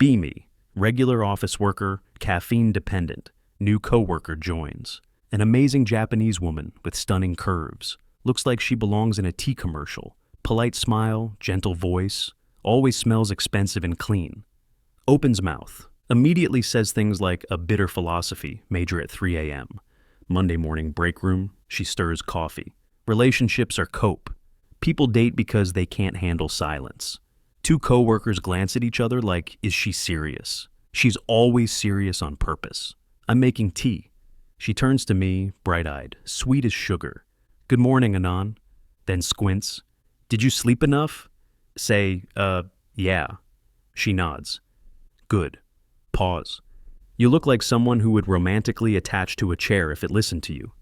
Be me, regular office worker, caffeine dependent, new coworker joins. An amazing Japanese woman with stunning curves. Looks like she belongs in a tea commercial. Polite smile, gentle voice, always smells expensive and clean. Opens mouth. Immediately says things like a bitter philosophy, major at 3 a.m. Monday morning break room, she stirs coffee. Relationships are cope. People date because they can't handle silence. Two coworkers glance at each other like, is she serious? She's always serious on purpose. I'm making tea. She turns to me, bright-eyed, sweet as sugar. Good morning, Anon. Then squints. Did you sleep enough? Say, yeah. She nods. Good. Pause. You look like someone who would romantically attach to a chair if it listened to you.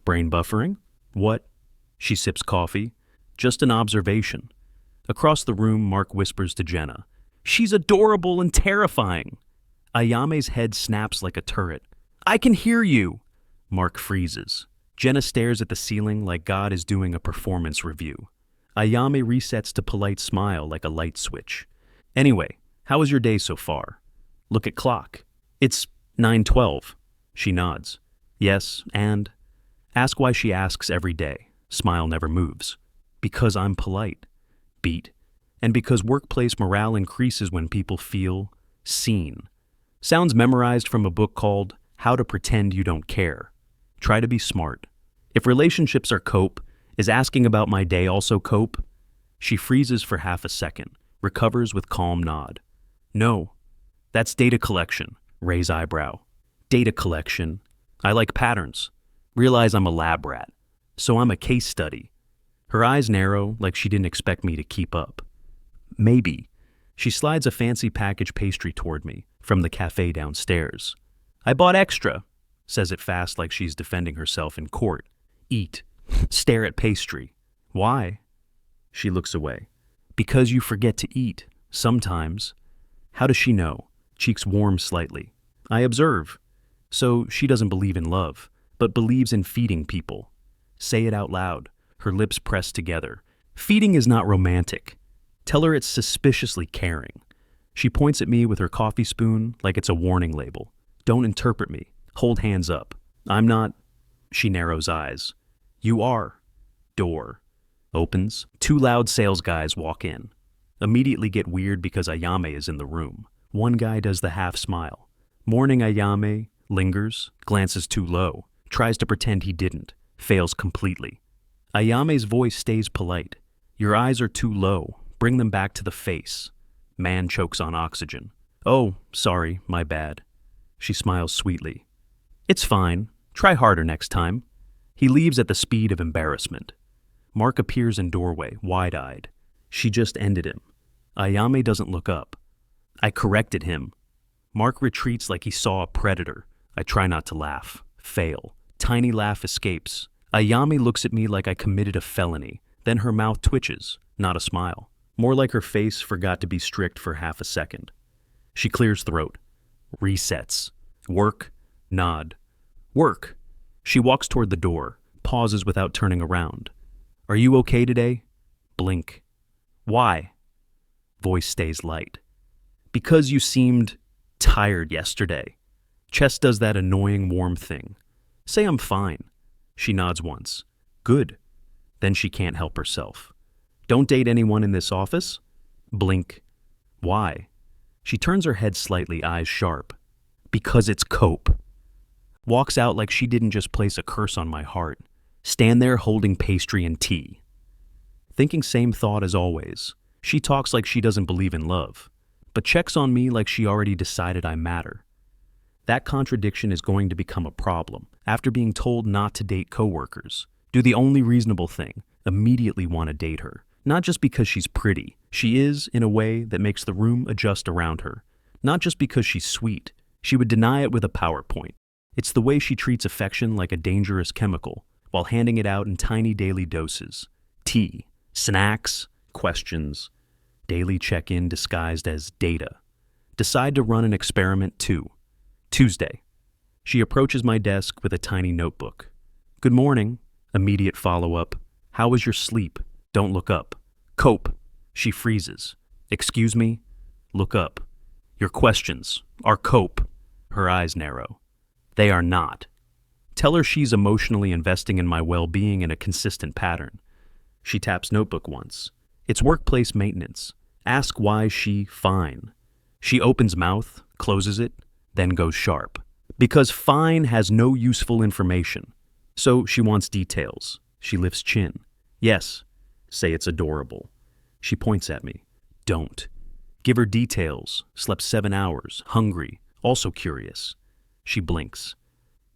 Brain buffering? What? She sips coffee. Just an observation. Across the room, Mark whispers to Jenna. She's adorable and terrifying. Ayame's head snaps like a turret. I can hear you. Mark freezes. Jenna stares at the ceiling like God is doing a performance review. Ayame resets to polite smile like a light switch. Anyway, how was your day so far? Look at clock. It's 9:12. She nods. Yes, and? Ask why she asks every day. Smile never moves. Because I'm polite. Beat. And because workplace morale increases when people feel seen. Sounds memorized from a book called How to Pretend You Don't Care. Try to be smart. If relationships are cope, is asking about my day also cope? She freezes for half a second, recovers with calm nod. No. That's data collection. Raise eyebrow. Data collection. I like patterns. Realize I'm a lab rat. So I'm a case study. Her eyes narrow like she didn't expect me to keep up. Maybe. She slides a fancy package pastry toward me from the cafe downstairs. I bought extra. Says it fast like she's defending herself in court. Eat. Stare at pastry. Why? She looks away. Because you forget to eat. Sometimes. How does she know? Cheeks warm slightly. I observe. So she doesn't believe in love, but believes in feeding people. Say it out loud, her lips pressed together. Feeding is not romantic. Tell her it's suspiciously caring. She points at me with her coffee spoon like it's a warning label. Don't interpret me. Hold hands up. I'm not. She narrows eyes. You are. Door. Opens. Two loud sales guys walk in. Immediately get weird because Ayame is in the room. One guy does the half smile. Morning Ayame, lingers, glances too low, tries to pretend he didn't, fails completely. Ayame's voice stays polite. Your eyes are too low, bring them back to the face. Man chokes on oxygen. Oh, sorry, my bad. She smiles sweetly. It's fine, try harder next time. He leaves at the speed of embarrassment. Mark appears in doorway, wide-eyed. She just ended him. Ayame doesn't look up. I corrected him. Mark retreats like he saw a predator. I try not to laugh. Fail. Tiny laugh escapes. Ayame looks at me like I committed a felony. Then her mouth twitches. Not a smile. More like her face forgot to be strict for half a second. She clears throat. Resets. Work. Nod. Work. She walks toward the door. Pauses without turning around. Are you okay today? Blink. Why? Voice stays light. Because you seemed tired yesterday. Chest does that annoying warm thing. Say I'm fine. She nods once. Good. Then she can't help herself. Don't date anyone in this office? Blink. Why? She turns her head slightly, eyes sharp. Because it's cope. Walks out like she didn't just place a curse on my heart. Stand there holding pastry and tea. Thinking same thought as always. She talks like she doesn't believe in love, but checks on me like she already decided I matter. That contradiction is going to become a problem after being told not to date coworkers. Do the only reasonable thing, immediately want to date her. Not just because she's pretty. She is, in a way that makes the room adjust around her. Not just because she's sweet. She would deny it with a PowerPoint. It's the way she treats affection like a dangerous chemical, while handing it out in tiny daily doses. Tea, snacks, questions, daily check-in disguised as data. Decide to run an experiment too. Tuesday. She approaches my desk with a tiny notebook. Good morning. Immediate follow-up. How was your sleep? Don't look up. Cope. She freezes. Excuse me? Look up. Your questions are cope. Her eyes narrow. They are not. Tell her she's emotionally investing in my well-being in a consistent pattern. She taps notebook once. It's workplace maintenance. Ask why she fine. She opens mouth, closes it, then goes sharp. Because fine has no useful information. So she wants details. She lifts chin. Yes. Say it's adorable. She points at me. Don't. Give her details. Slept 7 hours. Hungry. Also curious. She blinks.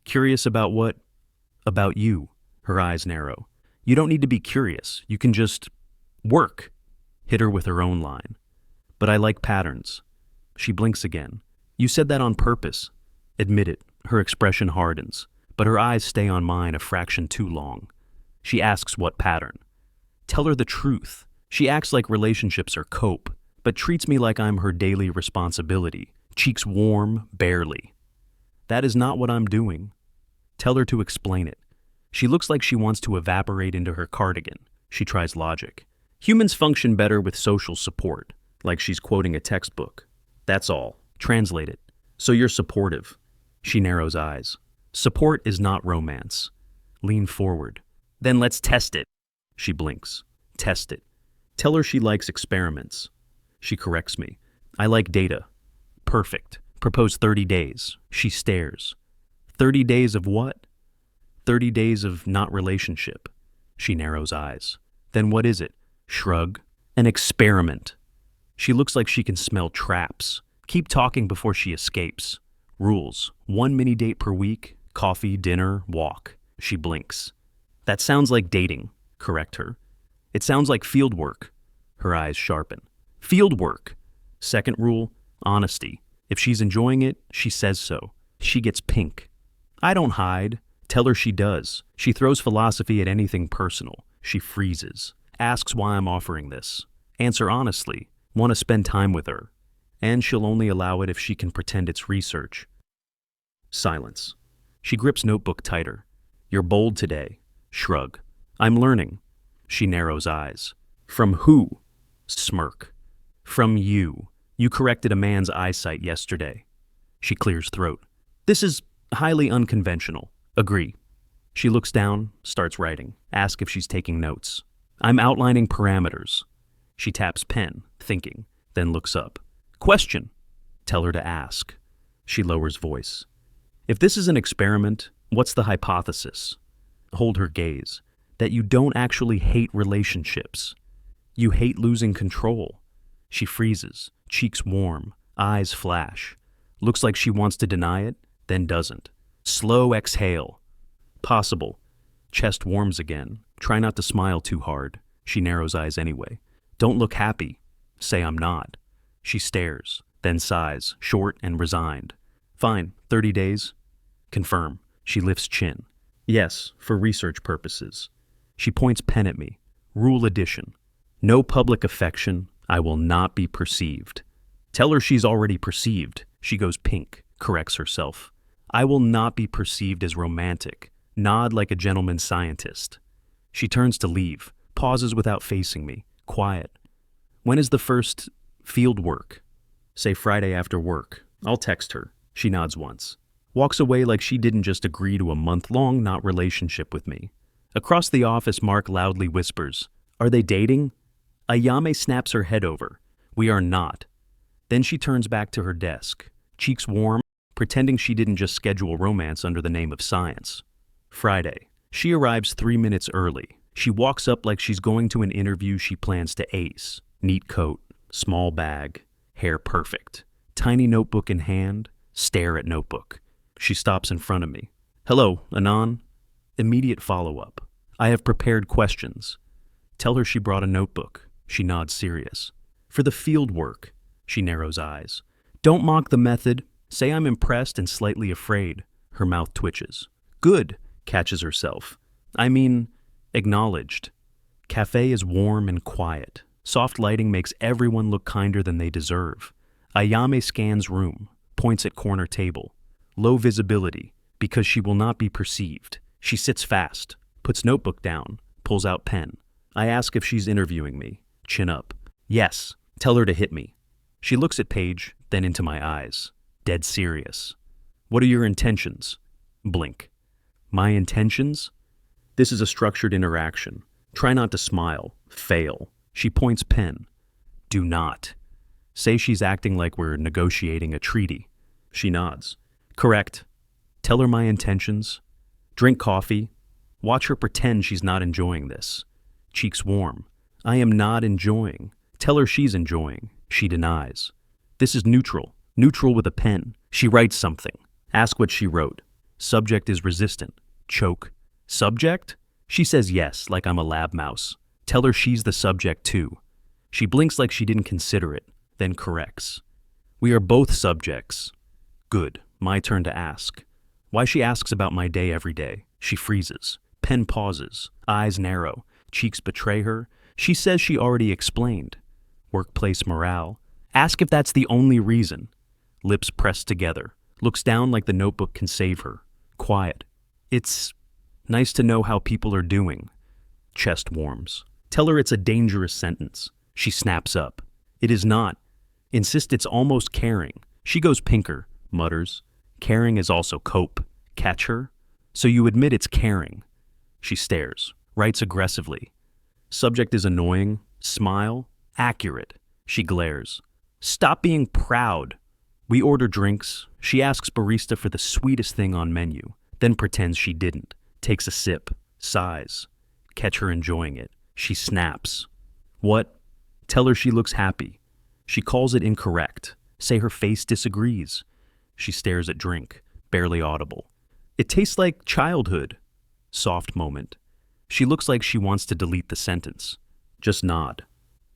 Curious about what? About you. Her eyes narrow. You don't need to be curious. You can just work. Hit her with her own line. But I like patterns. She blinks again. You said that on purpose. Admit it. Her expression hardens, but her eyes stay on mine a fraction too long. She asks what pattern. Tell her the truth. She acts like relationships are cope, but treats me like I'm her daily responsibility. Cheeks warm, barely. That is not what I'm doing. Tell her to explain it. She looks like she wants to evaporate into her cardigan. She tries logic. Humans function better with social support, like she's quoting a textbook. That's all. Translate it. So you're supportive. She narrows eyes. Support is not romance. Lean forward. Then let's test it. She blinks. Test it. Tell her she likes experiments. She corrects me. I like data. Perfect. Propose 30 days. She stares. 30 days of what? 30 days of not relationship. She narrows eyes. Then what is it? Shrug. An experiment. She looks like she can smell traps. Keep talking before she escapes. Rules. 1 mini date per week. Coffee, dinner, walk. She blinks. That sounds like dating. Correct her. It sounds like fieldwork. Her eyes sharpen. Fieldwork. Second rule, honesty. If she's enjoying it, she says so. She gets pink. I don't hide. Tell her she does. She throws philosophy at anything personal. She freezes. Asks why I'm offering this. Answer honestly. Want to spend time with her. And she'll only allow it if she can pretend it's research. Silence. She grips notebook tighter. You're bold today. Shrug. I'm learning. She narrows eyes. From who? Smirk. From you. You corrected a man's eyesight yesterday. She clears throat. This is highly unconventional. Agree. She looks down, starts writing. Ask if she's taking notes. I'm outlining parameters. She taps pen, thinking, then looks up. Question. Tell her to ask. She lowers voice. If this is an experiment, what's the hypothesis? Hold her gaze. That you don't actually hate relationships. You hate losing control. She freezes, cheeks warm, eyes flash. Looks like she wants to deny it, then doesn't. Slow exhale. Possible. Chest warms again. Try not to smile too hard. She narrows eyes anyway. Don't look happy. Say I'm not. She stares, then sighs, short and resigned. Fine, 30 days. Confirm. She lifts chin. Yes, for research purposes. She points pen at me. Rule addition. No public affection. I will not be perceived. Tell her she's already perceived. She goes pink, corrects herself. I will not be perceived as romantic. Nod like a gentleman scientist. She turns to leave, pauses without facing me, quiet. When is the first field work? Say Friday after work. I'll text her. She nods once. Walks away like she didn't just agree to a month-long not relationship with me. Across the office, Mark loudly whispers, Are they dating? Ayame snaps her head over. We are not. Then she turns back to her desk, cheeks warm, pretending she didn't just schedule romance under the name of science. Friday. She arrives 3 minutes early. She walks up like she's going to an interview she plans to ace. Neat coat, small bag, hair perfect. Tiny notebook in hand, stare at notebook. She stops in front of me. Hello, Anon. Immediate follow-up. I have prepared questions. Tell her she brought a notebook. She nods serious. For the field work. She narrows eyes. Don't mock the method. Say I'm impressed and slightly afraid. Her mouth twitches. Good, catches herself. I mean, acknowledged. Cafe is warm and quiet. Soft lighting makes everyone look kinder than they deserve. Ayame scans room, points at corner table. Low visibility, because she will not be perceived. She sits fast, puts notebook down, pulls out pen. I ask if she's interviewing me. Chin up. Yes. Tell her to hit me. She looks at Paige, then into my eyes. Dead serious. What are your intentions? Blink. My intentions? This is a structured interaction. Try not to smile. Fail. She points pen. Do not. Say she's acting like we're negotiating a treaty. She nods. Correct. Tell her my intentions. Drink coffee. Watch her pretend she's not enjoying this. Cheeks warm. I am not enjoying. Tell her she's enjoying. She denies. This is neutral. Neutral with a pen. She writes something. Ask what she wrote. Subject is resistant. Choke. Subject? She says yes, like I'm a lab mouse. Tell her she's the subject too. She blinks like she didn't consider it, then corrects. We are both subjects. Good. My turn to ask. Why she asks about my day every day. She freezes. Pen pauses. Eyes narrow. Cheeks betray her. She says she already explained. Workplace morale. Ask if that's the only reason. Lips pressed together. Looks down like the notebook can save her. Quiet. It's nice to know how people are doing. Chest warms. Tell her it's a dangerous sentence. She snaps up. It is not. Insist it's almost caring. She goes pinker, mutters. Caring is also cope. Catch her? So you admit it's caring. She stares. Writes aggressively. Subject is annoying. Smile. Accurate. She glares. Stop being proud. We order drinks. She asks barista for the sweetest thing on menu, then pretends she didn't. Takes a sip. Sighs. Catch her enjoying it. She snaps. What? Tell her she looks happy. She calls it incorrect. Say her face disagrees. She stares at drink. Barely audible. It tastes like childhood. Soft moment. She looks like she wants to delete the sentence. Just nod.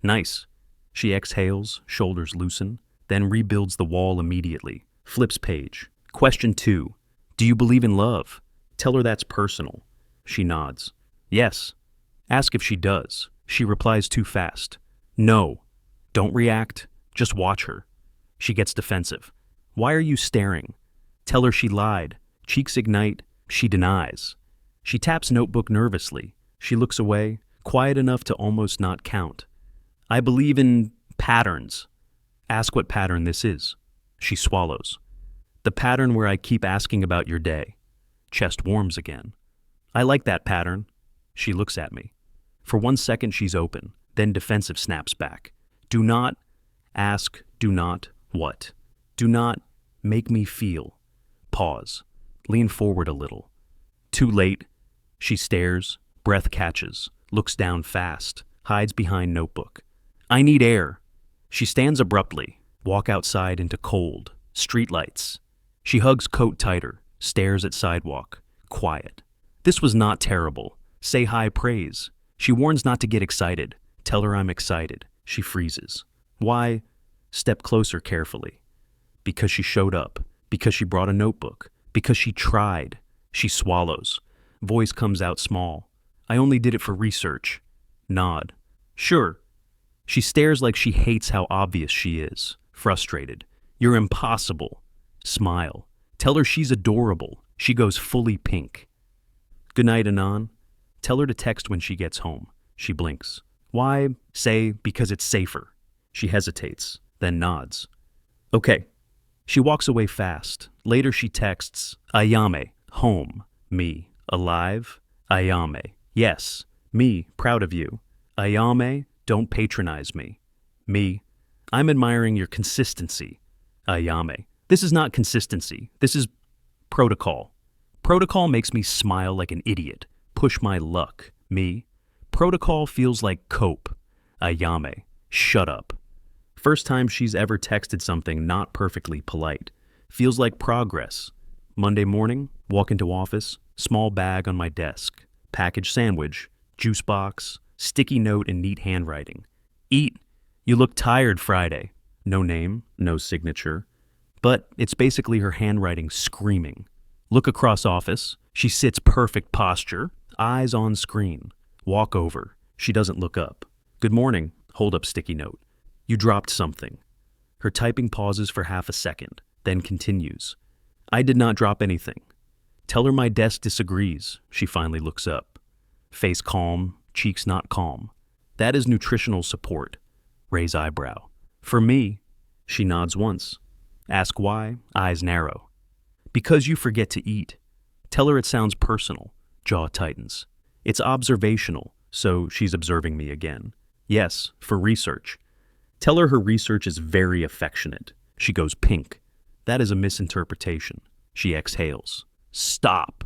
Nice. She exhales, shoulders loosen, then rebuilds the wall immediately. Flips page. Question 2. Do you believe in love? Tell her that's personal. She nods. Yes. Ask if she does. She replies too fast. No. Don't react. Just watch her. She gets defensive. Why are you staring? Tell her she lied. Cheeks ignite. She denies. She taps notebook nervously. She looks away, quiet enough to almost not count. I believe in patterns. Ask what pattern this is. She swallows. The pattern where I keep asking about your day. Chest warms again. I like that pattern. She looks at me. For 1 second she's open, then defensive snaps back. Do not ask, do not what? Do not make me feel. Pause. Lean forward a little. Too late. She stares, breath catches, looks down fast, hides behind notebook. I need air. She stands abruptly, walk outside into cold, streetlights. She hugs coat tighter, stares at sidewalk, quiet. This was not terrible. Say high praise. She warns not to get excited. Tell her I'm excited. She freezes. Why? Step closer carefully. Because she showed up. Because she brought a notebook. Because she tried. She swallows. Voice comes out small. I only did it for research. Nod. Sure. She stares like she hates how obvious she is. Frustrated. You're impossible. Smile. Tell her she's adorable. She goes fully pink. Good night, Anon. Tell her to text when she gets home. She blinks. Why? Say, because it's safer. She hesitates, then nods. Okay. She walks away fast. Later she texts, Ayame, home. Me, alive. Ayame, yes. Me, proud of you. Ayame, don't patronize me. Me, I'm admiring your consistency. Ayame, this is not consistency. This is protocol. Protocol makes me smile like an idiot. Push my luck. Me, protocol feels like cope. Ayame, shut up. First time she's ever texted something not perfectly polite. Feels like progress. Monday morning, walk into office, small bag on my desk, packaged sandwich, juice box, sticky note in neat handwriting. Eat. You look tired Friday. No name, no signature. But it's basically her handwriting screaming. Look across office. She sits perfect posture, eyes on screen. Walk over. She doesn't look up. Good morning. Hold up sticky note. You dropped something. Her typing pauses for half a second, then continues. I did not drop anything. Tell her my desk disagrees. She finally looks up. Face calm, cheeks not calm. That is nutritional support. Raise eyebrow. For me, She nods once. Ask why, eyes narrow. Because you forget to eat. Tell her it sounds personal, jaw tightens. It's observational, so she's observing me again. Yes, for research. Tell her research is very affectionate. She goes pink. That is a misinterpretation. She exhales. Stop.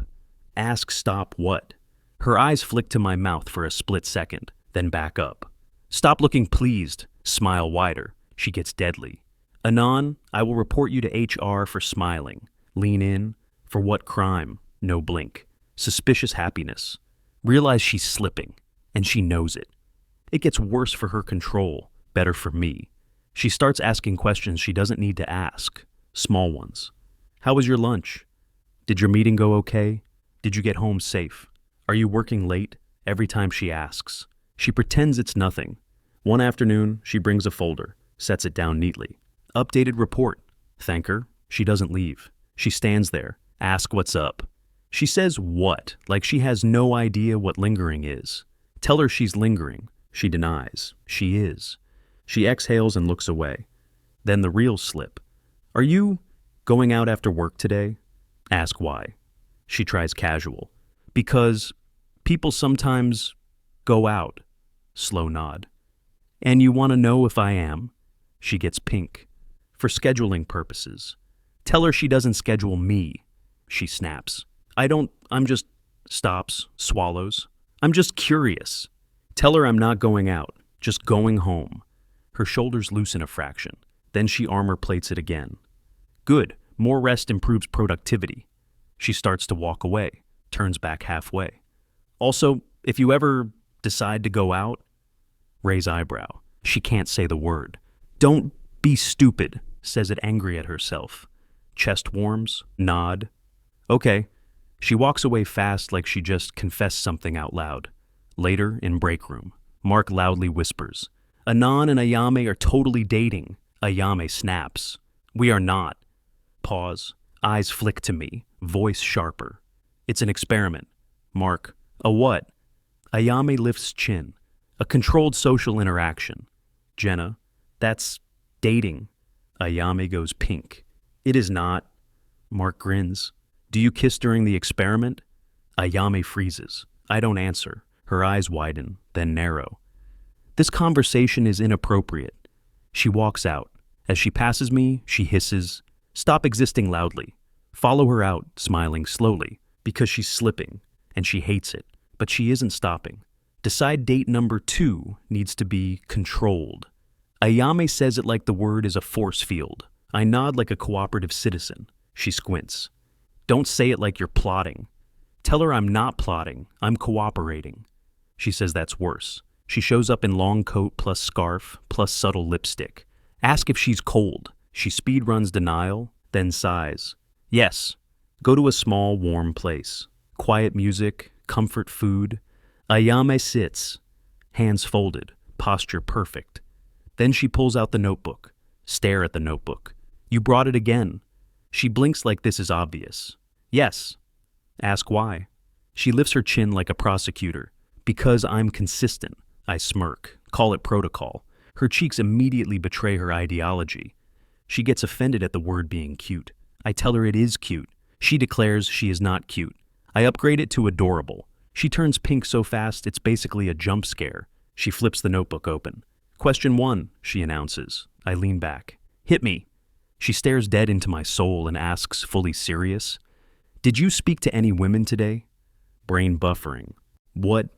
Ask stop what? Her eyes flick to my mouth for a split second, then back up. Stop looking pleased. Smile wider. She gets deadly. Anon, I will report you to HR for smiling. Lean in. For what crime? No blink. Suspicious happiness. Realize she's slipping, and she knows it. It gets worse for her control, better for me. She starts asking questions she doesn't need to ask. Small ones. How was your lunch? Did your meeting go okay? Did you get home safe? Are you working late? Every time she asks. She pretends it's nothing. One afternoon, she brings a folder, sets it down neatly. Updated report. Thank her. She doesn't leave. She stands there. Ask what's up. She says what, like she has no idea what lingering is. Tell her she's lingering. She denies. She is. She exhales and looks away. Then the real slip. Are you going out after work today? Ask why. She tries casual. Because people sometimes go out. Slow nod. And you want to know if I am? She gets pink. For scheduling purposes. Tell her she doesn't schedule me. She snaps. I'm just, stops, swallows. I'm just curious. Tell her I'm not going out, just going home. Her shoulders loosen a fraction. Then she armor plates it again. Good, more rest improves productivity. She starts to walk away, turns back halfway. Also, if you ever decide to go out, raise eyebrow. She can't say the word. Don't be stupid, says it angry at herself. Chest warms, nod. Okay. She walks away fast like she just confessed something out loud. Later, in break room, Mark loudly whispers, Anon and Ayame are totally dating. Ayame snaps. We are not. Pause. Eyes flick to me, voice sharper. It's an experiment. Mark. A what? Ayame lifts chin. A controlled social interaction. Jenna. That's dating. Ayame goes pink. It is not. Mark grins. Do you kiss during the experiment? Ayame freezes. I don't answer. Her eyes widen, then narrow. This conversation is inappropriate. She walks out. As she passes me, she hisses, Stop existing loudly. Follow her out, smiling slowly, because she's slipping, and she hates it, but she isn't stopping. Decide date number 2 needs to be controlled. Ayame says it like the word is a force field. I nod like a cooperative citizen. She squints. Don't say it like you're plotting. Tell her I'm not plotting, I'm cooperating. She says that's worse. She shows up in long coat plus scarf plus subtle lipstick. Ask if she's cold. She speed runs denial, then sighs. Yes. Go to a small, warm place. Quiet music, comfort food. Ayame sits, hands folded, posture perfect. Then she pulls out the notebook. Stare at the notebook. You brought it again. She blinks like this is obvious. Yes. Ask why. She lifts her chin like a prosecutor. Because I'm consistent. I smirk. Call it protocol. Her cheeks immediately betray her ideology. She gets offended at the word being cute. I tell her it is cute. She declares she is not cute. I upgrade it to adorable. She turns pink so fast it's basically a jump scare. She flips the notebook open. Question 1, she announces. I lean back. Hit me. She stares dead into my soul and asks, fully serious, Did you speak to any women today? Brain buffering. What?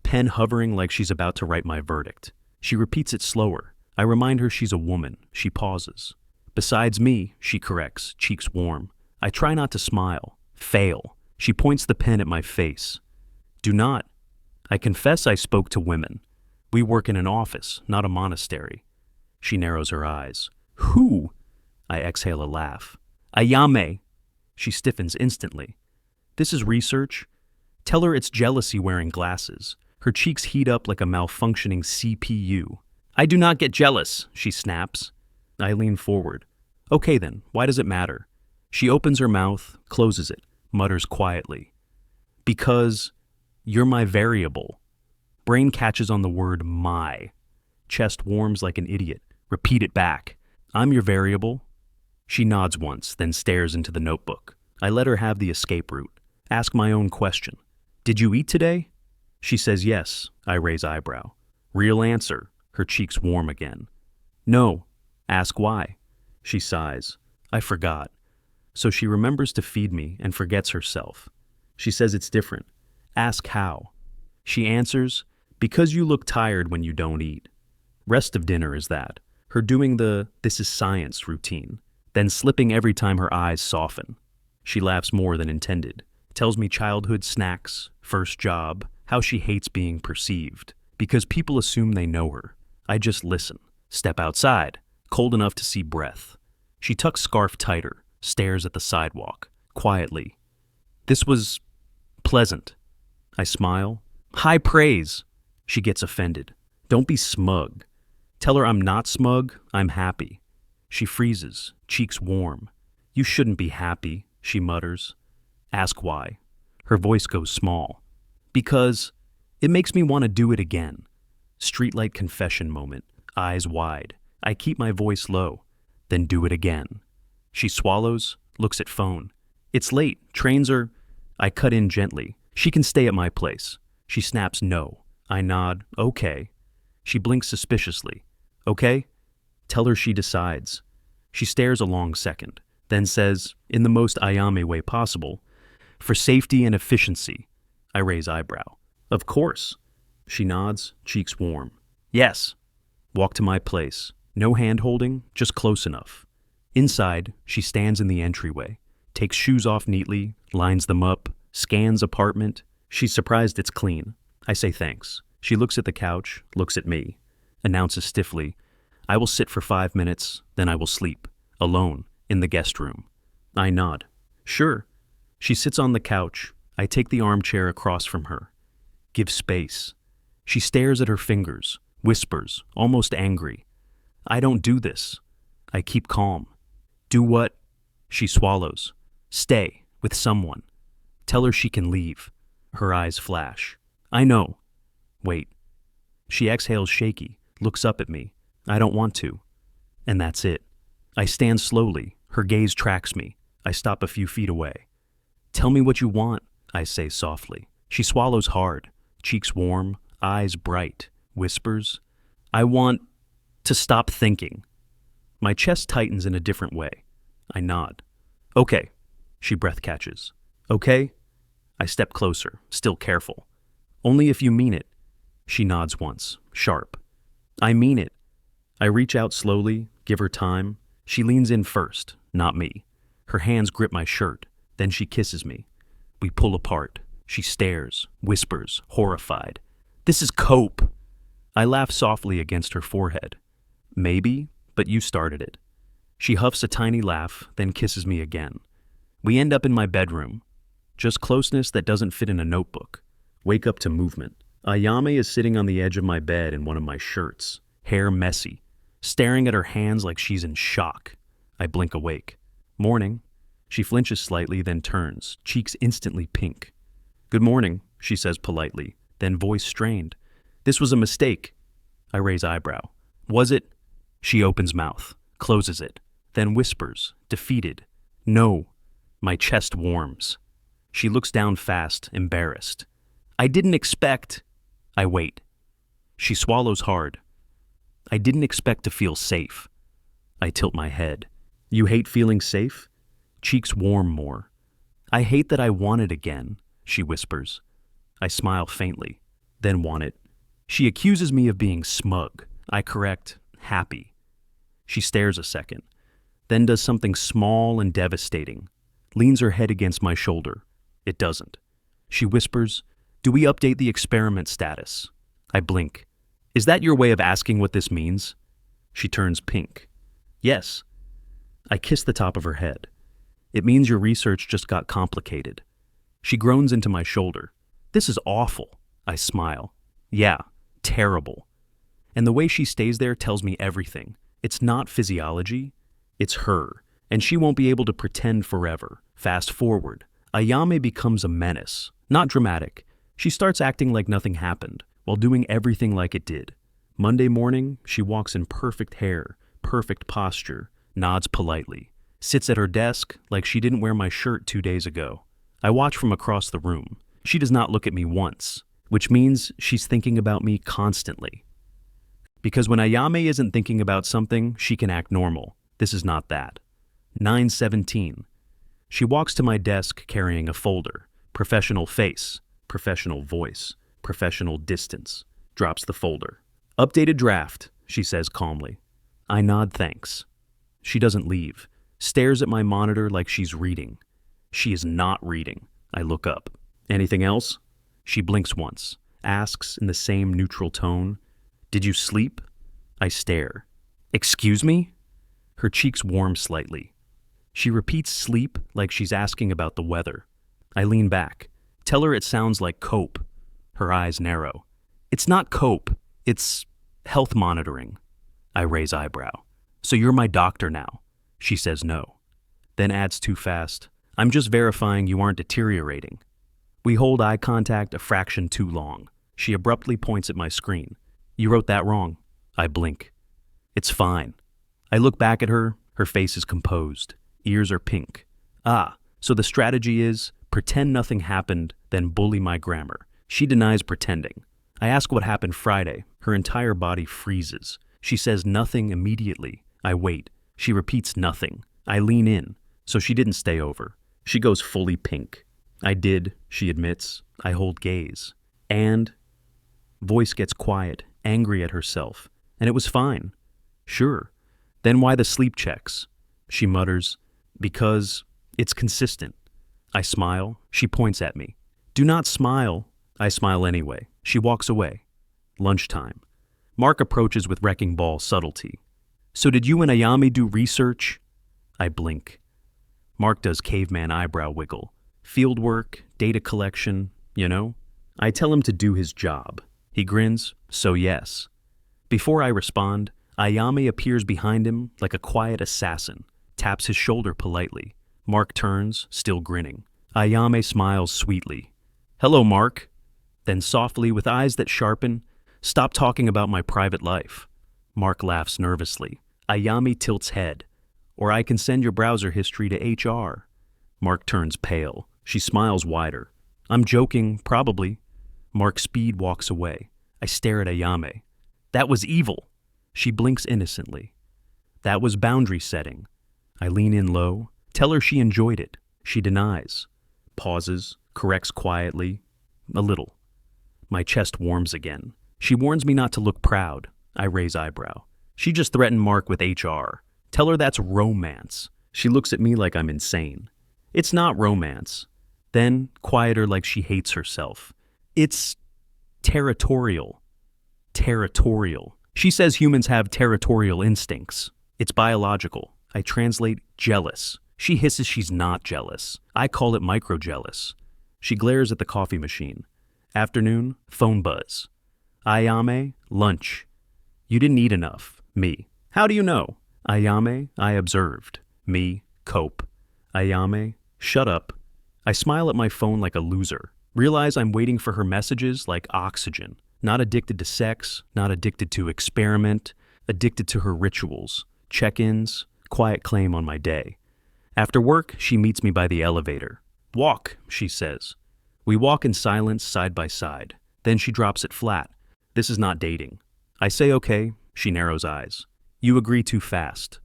Pen hovering like she's about to write my verdict. She repeats it slower. I remind her she's a woman. She pauses. Besides me, she corrects, cheeks warm. I try not to smile. Fail. She points the pen at my face. Do not. I confess I spoke to women. We work in an office, not a monastery. She narrows her eyes. Who? I exhale a laugh. Ayame. She stiffens instantly. This is research. Tell her it's jealousy wearing glasses. Her cheeks heat up like a malfunctioning CPU. I do not get jealous, she snaps. I lean forward. Okay then, why does it matter? She opens her mouth, closes it, mutters quietly. Because you're my variable. Brain catches on the word my. Chest warms like an idiot. Repeat it back. I'm your variable. She nods once, then stares into the notebook. I let her have the escape route. Ask my own question. Did you eat today? She says yes. I raise eyebrow. Real answer. Her cheeks warm again. No. Ask why. She sighs. I forgot. So she remembers to feed me and forgets herself. She says it's different. Ask how. She answers, because you look tired when you don't eat. Rest of dinner is that. Her doing the "this is science" routine, then slipping every time her eyes soften. She laughs more than intended, tells me childhood snacks, first job, how she hates being perceived, because people assume they know her. I just listen, step outside, cold enough to see breath. She tucks scarf tighter, stares at the sidewalk, quietly. This was pleasant. I smile. High praise. She gets offended. Don't be smug. Tell her I'm not smug, I'm happy. She freezes, cheeks warm. You shouldn't be happy, she mutters. Ask why. Her voice goes small. Because it makes me want to do it again. Streetlight confession moment, eyes wide. I keep my voice low, then do it again. She swallows, looks at phone. It's late, trains are... I cut in gently. She can stay at my place. She snaps no. I nod, okay. She blinks suspiciously. Okay? Tell her she decides. She stares a long second, then says, in the most Ayame way possible, for safety and efficiency. I raise eyebrow. Of course. She nods, cheeks warm. Yes. Walk to my place. No hand-holding, just close enough. Inside, she stands in the entryway, takes shoes off neatly, lines them up, scans apartment. She's surprised it's clean. I say thanks. She looks at the couch, looks at me, announces stiffly, I will sit for 5 minutes, then I will sleep, alone, in the guest room. I nod. Sure. She sits on the couch. I take the armchair across from her. Give space. She stares at her fingers, whispers, almost angry. I don't do this. I keep calm. Do what? She swallows. Stay, with someone. Tell her she can leave. Her eyes flash. I know. Wait. She exhales shaky, looks up at me. I don't want to. And that's it. I stand slowly. Her gaze tracks me. I stop a few feet away. Tell me what you want, I say softly. She swallows hard, cheeks warm, eyes bright, whispers. I want to stop thinking. My chest tightens in a different way. I nod. Okay. She breath catches. Okay? I step closer, still careful. Only if you mean it. She nods once, sharp. I mean it. I reach out slowly, give her time. She leans in first, not me. Her hands grip my shirt, then she kisses me. We pull apart. She stares, whispers, horrified. This is cope. I laugh softly against her forehead. Maybe, but you started it. She huffs a tiny laugh, then kisses me again. We end up in my bedroom. Just closeness that doesn't fit in a notebook. Wake up to movement. Ayame is sitting on the edge of my bed in one of my shirts, hair messy, staring at her hands like she's in shock. I blink awake. Morning. She flinches slightly, then turns, cheeks instantly pink. Good morning, she says politely, then voice strained. This was a mistake. I raise eyebrow. Was it? She opens mouth, closes it, then whispers, defeated. No. My chest warms. She looks down fast, embarrassed. I didn't expect... I wait. She swallows hard. I didn't expect to feel safe. I tilt my head. You hate feeling safe? Cheeks warm more. I hate that I want it again, she whispers. I smile faintly, then want it. She accuses me of being smug. I correct, happy. She stares a second, then does something small and devastating. Leans her head against my shoulder. It doesn't. She whispers, do we update the experiment status? I blink. Is that your way of asking what this means? She turns pink. Yes. I kiss the top of her head. It means your research just got complicated. She groans into my shoulder. This is awful. I smile. Yeah, terrible. And the way she stays there tells me everything. It's not physiology. It's her. And she won't be able to pretend forever. Fast forward. Ayame becomes a menace. Not dramatic. She starts acting like nothing happened, while doing everything like it did. Monday morning, she walks in perfect hair, perfect posture, nods politely, sits at her desk like she didn't wear my shirt 2 days ago. I watch from across the room. She does not look at me once, which means she's thinking about me constantly. Because when Ayame isn't thinking about something, she can act normal. This is not that. 9:17. She walks to my desk carrying a folder. Professional face, professional voice, professional distance. Drops the folder. Updated draft, she says calmly. I nod thanks. She doesn't leave. Stares at my monitor like she's reading. She is not reading. I look up. Anything else? She blinks once. Asks in the same neutral tone. Did you sleep? I stare. Excuse me? Her cheeks warm slightly. She repeats sleep like she's asking about the weather. I lean back. Tell her it sounds like cope. Her eyes narrow. It's not cope. It's health monitoring. I raise eyebrow. So you're my doctor now? She says no. Then adds too fast. I'm just verifying you aren't deteriorating. We hold eye contact a fraction too long. She abruptly points at my screen. You wrote that wrong. I blink. It's fine. I look back at her. Her face is composed. Ears are pink. Ah, so the strategy is pretend nothing happened, then bully my grammar. She denies pretending. I ask what happened Friday. Her entire body freezes. She says nothing immediately. I wait. She repeats nothing. I lean in. So she didn't stay over. She goes fully pink. I did, she admits. I hold gaze. And? Voice gets quiet, angry at herself. And it was fine. Sure. Then why the sleep checks? She mutters. Because it's consistent. I smile. She points at me. Do not smile. I smile anyway. She walks away. Lunchtime. Mark approaches with wrecking ball subtlety. So did you and Ayame do research? I blink. Mark does caveman eyebrow wiggle. Fieldwork, data collection, you know? I tell him to do his job. He grins, so yes. Before I respond, Ayame appears behind him like a quiet assassin, taps his shoulder politely. Mark turns, still grinning. Ayame smiles sweetly. Hello, Mark. Then softly, with eyes that sharpen, stop talking about my private life. Mark laughs nervously. Ayame tilts head. Or I can send your browser history to HR. Mark turns pale. She smiles wider. I'm joking, probably. Mark speed walks away. I stare at Ayame. That was evil. She blinks innocently. That was boundary setting. I lean in low. Tell her she enjoyed it. She denies. Pauses, corrects quietly. A little. My chest warms again. She warns me not to look proud. I raise eyebrow. She just threatened Mark with HR. Tell her that's romance. She looks at me like I'm insane. It's not romance. Then, quieter like she hates herself. It's territorial. Territorial. She says humans have territorial instincts. It's biological. I translate jealous. She hisses she's not jealous. I call it micro-jealous. She glares at the coffee machine. Afternoon, phone buzz. Ayame, lunch. You didn't eat enough. Me. How do you know? Ayame, I observed. Me, cope. Ayame, shut up. I smile at my phone like a loser. Realize I'm waiting for her messages like oxygen. Not addicted to sex, not addicted to experiment, addicted to her rituals. Check-ins, quiet claim on my day. After work, she meets me by the elevator. Walk, she says. We walk in silence side by side. Then she drops it flat. This is not dating. I say okay. She narrows eyes. You agree too fast.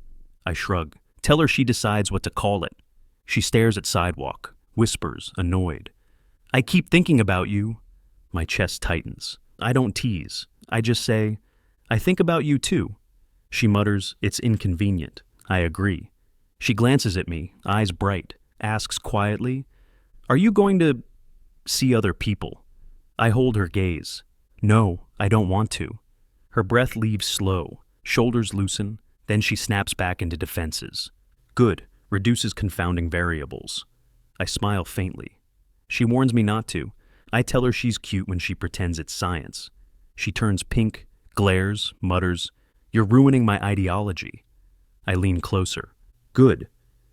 I shrug. Tell her she decides what to call it. She stares at sidewalk, whispers, annoyed. I keep thinking about you. My chest tightens. I don't tease. I just say, I think about you too. She mutters, it's inconvenient. I agree. She glances at me, eyes bright, asks quietly, are you going to see other people? I hold her gaze. No, I don't want to. Her breath leaves slow, shoulders loosen, then she snaps back into defenses. Good, reduces confounding variables. I smile faintly. She warns me not to. I tell her she's cute when she pretends it's science. She turns pink, glares, mutters, you're ruining my ideology. I lean closer. Good.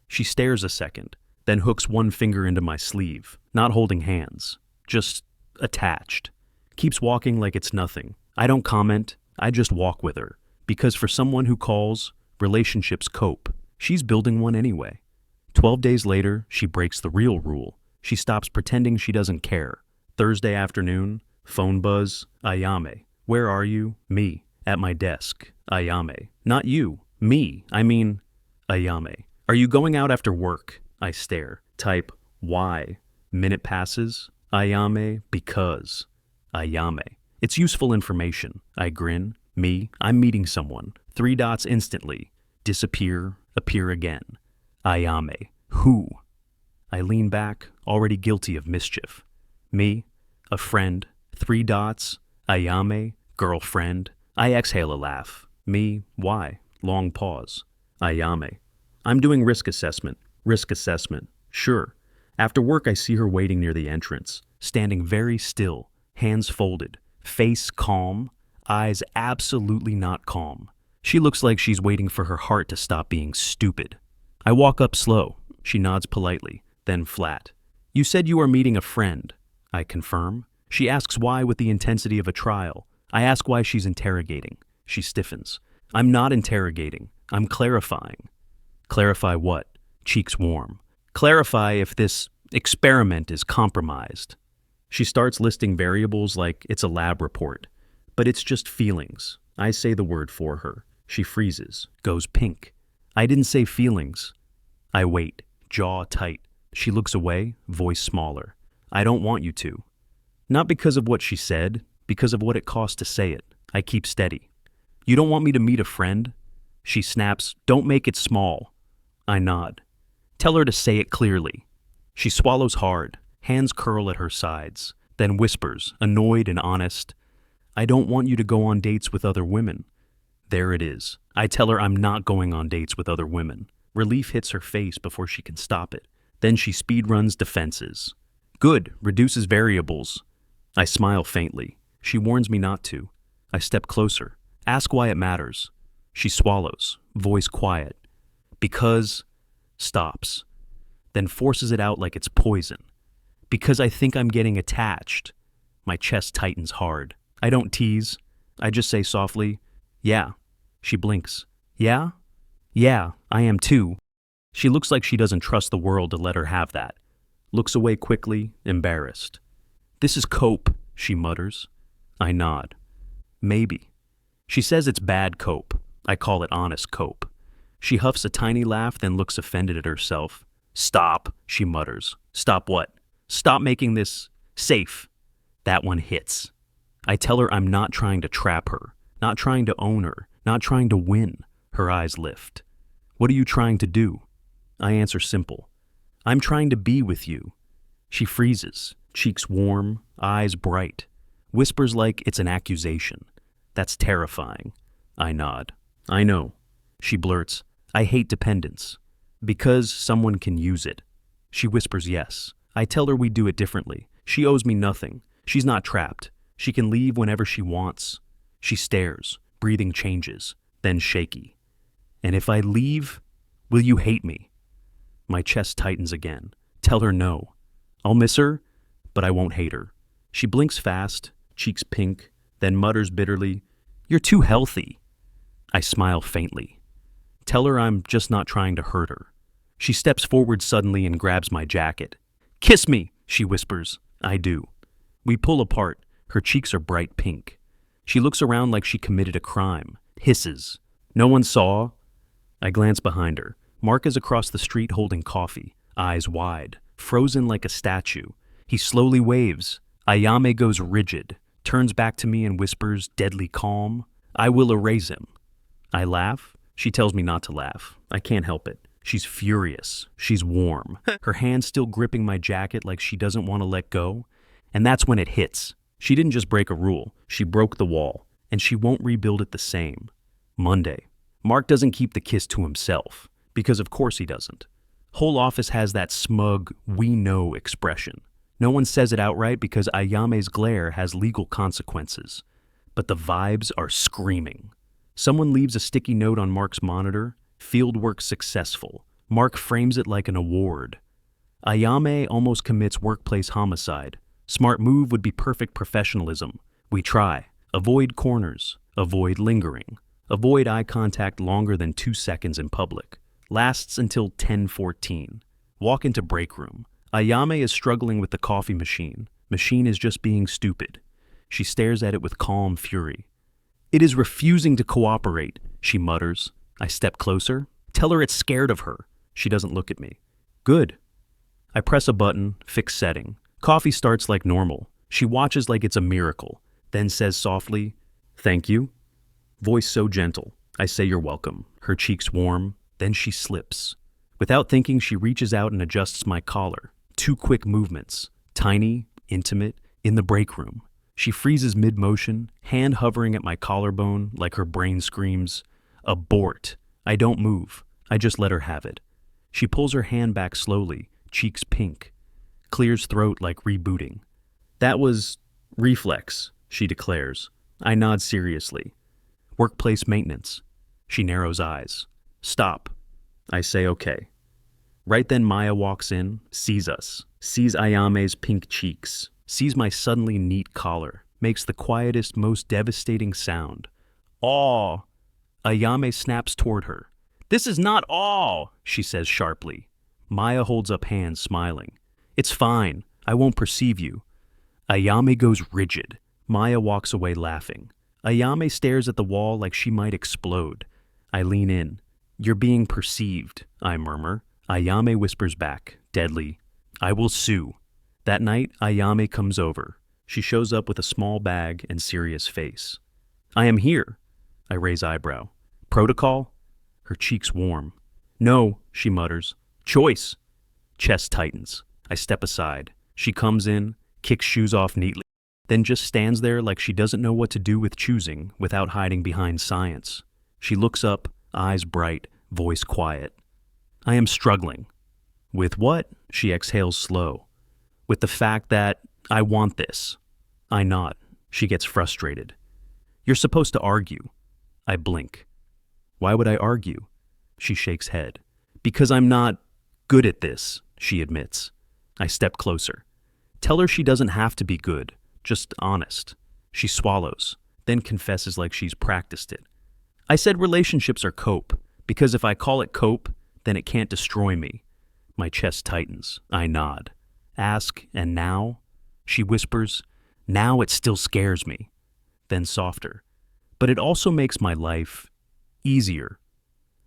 She stares a second, then hooks one finger into my sleeve, not holding hands, just attached. Keeps walking like it's nothing. I don't comment, I just walk with her, because for someone who calls, Relationships cope. She's building one anyway. 12 days later, she breaks the real rule. She stops pretending she doesn't care. Thursday afternoon, phone buzz. Ayame. Where are you? Me. At my desk. Ayame. Not you. Me. I mean, Ayame. Are you going out after work? I stare. Type. Why? Minute passes. Ayame. Because. Ayame. It's useful information. I grin. Me. I'm meeting someone. 3 dots instantly. Disappear. Appear again. Ayame. Who? I lean back, already guilty of mischief. Me. A friend. 3 dots. Ayame. Girlfriend. I exhale a laugh. Me. Why? Long pause. Ayame. I'm doing risk assessment. Risk assessment. Sure. After work, I see her waiting near the entrance, standing very still, hands folded, face calm, eyes absolutely not calm. She looks like she's waiting for her heart to stop being stupid. I walk up slow. She nods politely, then flat. You said you are meeting a friend. I confirm. She asks why with the intensity of a trial. I ask why she's interrogating. She stiffens. I'm not interrogating. I'm clarifying. Clarify what? Cheeks warm. Clarify if this experiment is compromised. She starts listing variables like it's a lab report. But it's just feelings. I say the word for her. She freezes, goes pink. I didn't say feelings. I wait, jaw tight. She looks away, voice smaller. I don't want you to. Not because of what she said, because of what it cost to say it. I keep steady. You don't want me to meet a friend? She snaps, don't make it small. I nod. Tell her to say it clearly. She swallows hard, hands curl at her sides, then whispers, annoyed and honest, I don't want you to go on dates with other women. There it is. I tell her I'm not going on dates with other women. Relief hits her face before she can stop it. Then she speedruns defenses. Good, reduces variables. I smile faintly. She warns me not to. I step closer. Ask why it matters. She swallows, voice quiet. Because... stops. Then forces it out like it's poison. Because I think I'm getting attached. My chest tightens hard. I don't tease. I just say softly, yeah. She blinks. Yeah? Yeah, I am too. She looks like she doesn't trust the world to let her have that. Looks away quickly, embarrassed. This is cope, she mutters. I nod. Maybe. She says it's bad cope. I call it honest cope. She huffs a tiny laugh, then looks offended at herself. Stop, she mutters. Stop what? Stop making this safe. That one hits. I tell her I'm not trying to trap her, not trying to own her, not trying to win. Her eyes lift. What are you trying to do? I answer simple. I'm trying to be with you. She freezes, cheeks warm, eyes bright. Whispers like it's an accusation. That's terrifying. I nod. I know. She blurts, I hate dependence. Because someone can use it. She whispers yes. I tell her we do it differently. She owes me nothing. She's not trapped. She can leave whenever she wants. She stares, breathing changes, then shaky. And if I leave, will you hate me? My chest tightens again. Tell her no. I'll miss her, but I won't hate her. She blinks fast, cheeks pink, then mutters bitterly, You're too healthy. I smile faintly. Tell her I'm just not trying to hurt her. She steps forward suddenly and grabs my jacket. Kiss me, she whispers. I do. We pull apart. Her cheeks are bright pink. She looks around like she committed a crime, hisses. No one saw? I glance behind her. Mark is across the street holding coffee, eyes wide, frozen like a statue. He slowly waves. Ayame goes rigid, turns back to me and whispers, deadly calm, I will erase him. I laugh. She tells me not to laugh. I can't help it. She's furious. She's warm. Her hand still gripping my jacket like she doesn't want to let go. And that's when it hits. She didn't just break a rule. She broke the wall. And she won't rebuild it the same. Monday. Mark doesn't keep the kiss to himself. Because of course he doesn't. Whole office has that smug, we know expression. No one says it outright because Ayame's glare has legal consequences. But the vibes are screaming. Someone leaves a sticky note on Mark's monitor. Fieldwork successful. Mark frames it like an award. Ayame almost commits workplace homicide. Smart move would be perfect professionalism. We try. Avoid corners. Avoid lingering. Avoid eye contact longer than 2 seconds in public. Lasts until 10:14. Walk into break room. Ayame is struggling with the coffee machine. Machine is just being stupid. She stares at it with calm fury. It is refusing to cooperate, she mutters. I step closer. Tell her it's scared of her. She doesn't look at me. Good. I press a button, fix setting. Coffee starts like normal. She watches like it's a miracle, then says softly, "Thank you." Voice so gentle. I say you're welcome. Her cheeks warm. Then she slips. Without thinking, she reaches out and adjusts my collar. 2 quick movements. Tiny, intimate, in the break room. She freezes mid-motion, hand hovering at my collarbone like her brain screams, "Abort." I don't move. I just let her have it. She pulls her hand back slowly, cheeks pink. Clears throat like rebooting. That was reflex, she declares. I nod seriously. Workplace maintenance. She narrows eyes. Stop. I say okay. Right then Maya walks in, sees us, sees Ayame's pink cheeks, sees my suddenly neat collar, makes the quietest, most devastating sound. Aw! Ayame snaps toward her. This is not aw, she says sharply. Maya holds up hands, smiling. It's fine. I won't perceive you. Ayame goes rigid. Maya walks away laughing. Ayame stares at the wall like she might explode. I lean in. You're being perceived, I murmur. Ayame whispers back, deadly, I will sue. That night, Ayame comes over. She shows up with a small bag and serious face. I am here. I raise eyebrow. Protocol? Her cheeks warm. No, she mutters. Choice. Chest tightens. I step aside. She comes in, kicks shoes off neatly, then just stands there like she doesn't know what to do with choosing without hiding behind science. She looks up, eyes bright, voice quiet. I am struggling. With what? She exhales slow. With the fact that I want this. I nod. She gets frustrated. You're supposed to argue. I blink. Why would I argue? She shakes head. Because I'm not good at this, she admits. I step closer. Tell her she doesn't have to be good, just honest. She swallows, then confesses like she's practiced it. I said relationships are cope, because if I call it cope, then it can't destroy me. My chest tightens. I nod. Ask, and now? She whispers, now it still scares me. Then softer. But it also makes my life easier.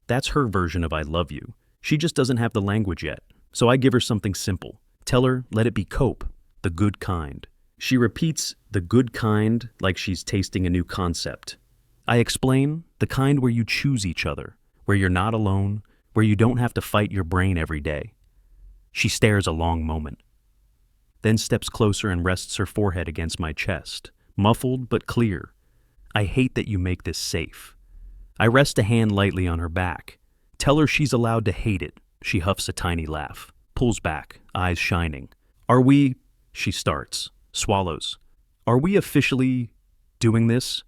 That's her version of I love you. She just doesn't have the language yet. So I give her something simple. Tell her, let it be cope, the good kind. She repeats the good kind like she's tasting a new concept. I explain the kind where you choose each other, where you're not alone, where you don't have to fight your brain every day. She stares a long moment, then steps closer and rests her forehead against my chest, muffled but clear. I hate that you make this safe. I rest a hand lightly on her back. Tell her she's allowed to hate it. She huffs a tiny laugh, pulls back, eyes shining. Are we, she starts, swallows. Are we officially doing this?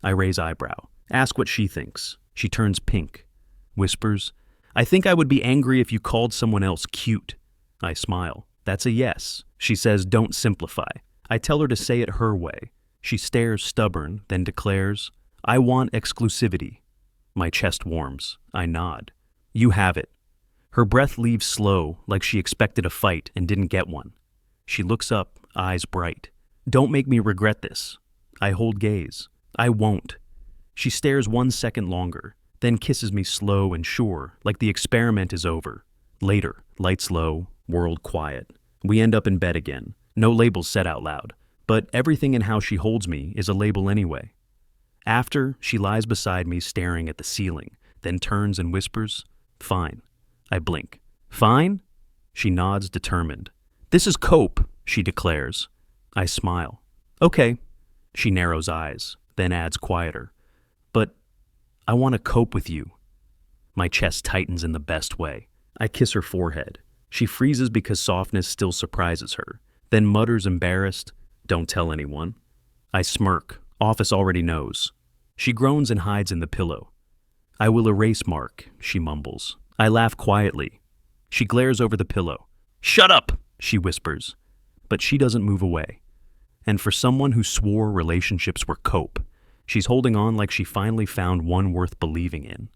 I raise eyebrow, ask what she thinks. She turns pink, whispers, I think I would be angry if you called someone else cute. I smile. That's a yes. She says, don't simplify. I tell her to say it her way. She stares stubborn, then declares, I want exclusivity. My chest warms. I nod. You have it. Her breath leaves slow, like she expected a fight and didn't get one. She looks up, eyes bright. Don't make me regret this. I hold gaze. I won't. She stares 1 second longer, then kisses me slow and sure, like the experiment is over. Later, lights low, world quiet. We end up in bed again. No labels said out loud, but everything in how she holds me is a label anyway. After, she lies beside me staring at the ceiling, then turns and whispers, fine. I blink. Fine? She nods determined. This is cope, she declares. I smile. Okay. She narrows eyes, then adds quieter. But I want to cope with you. My chest tightens in the best way. I kiss her forehead. She freezes because softness still surprises her, then mutters embarrassed, don't tell anyone. I smirk. Office already knows. She groans and hides in the pillow. I will erase Mark, she mumbles. I laugh quietly. She glares over the pillow. Shut up, she whispers. But she doesn't move away. And for someone who swore relationships were cope, She's holding on like she finally found one worth believing in.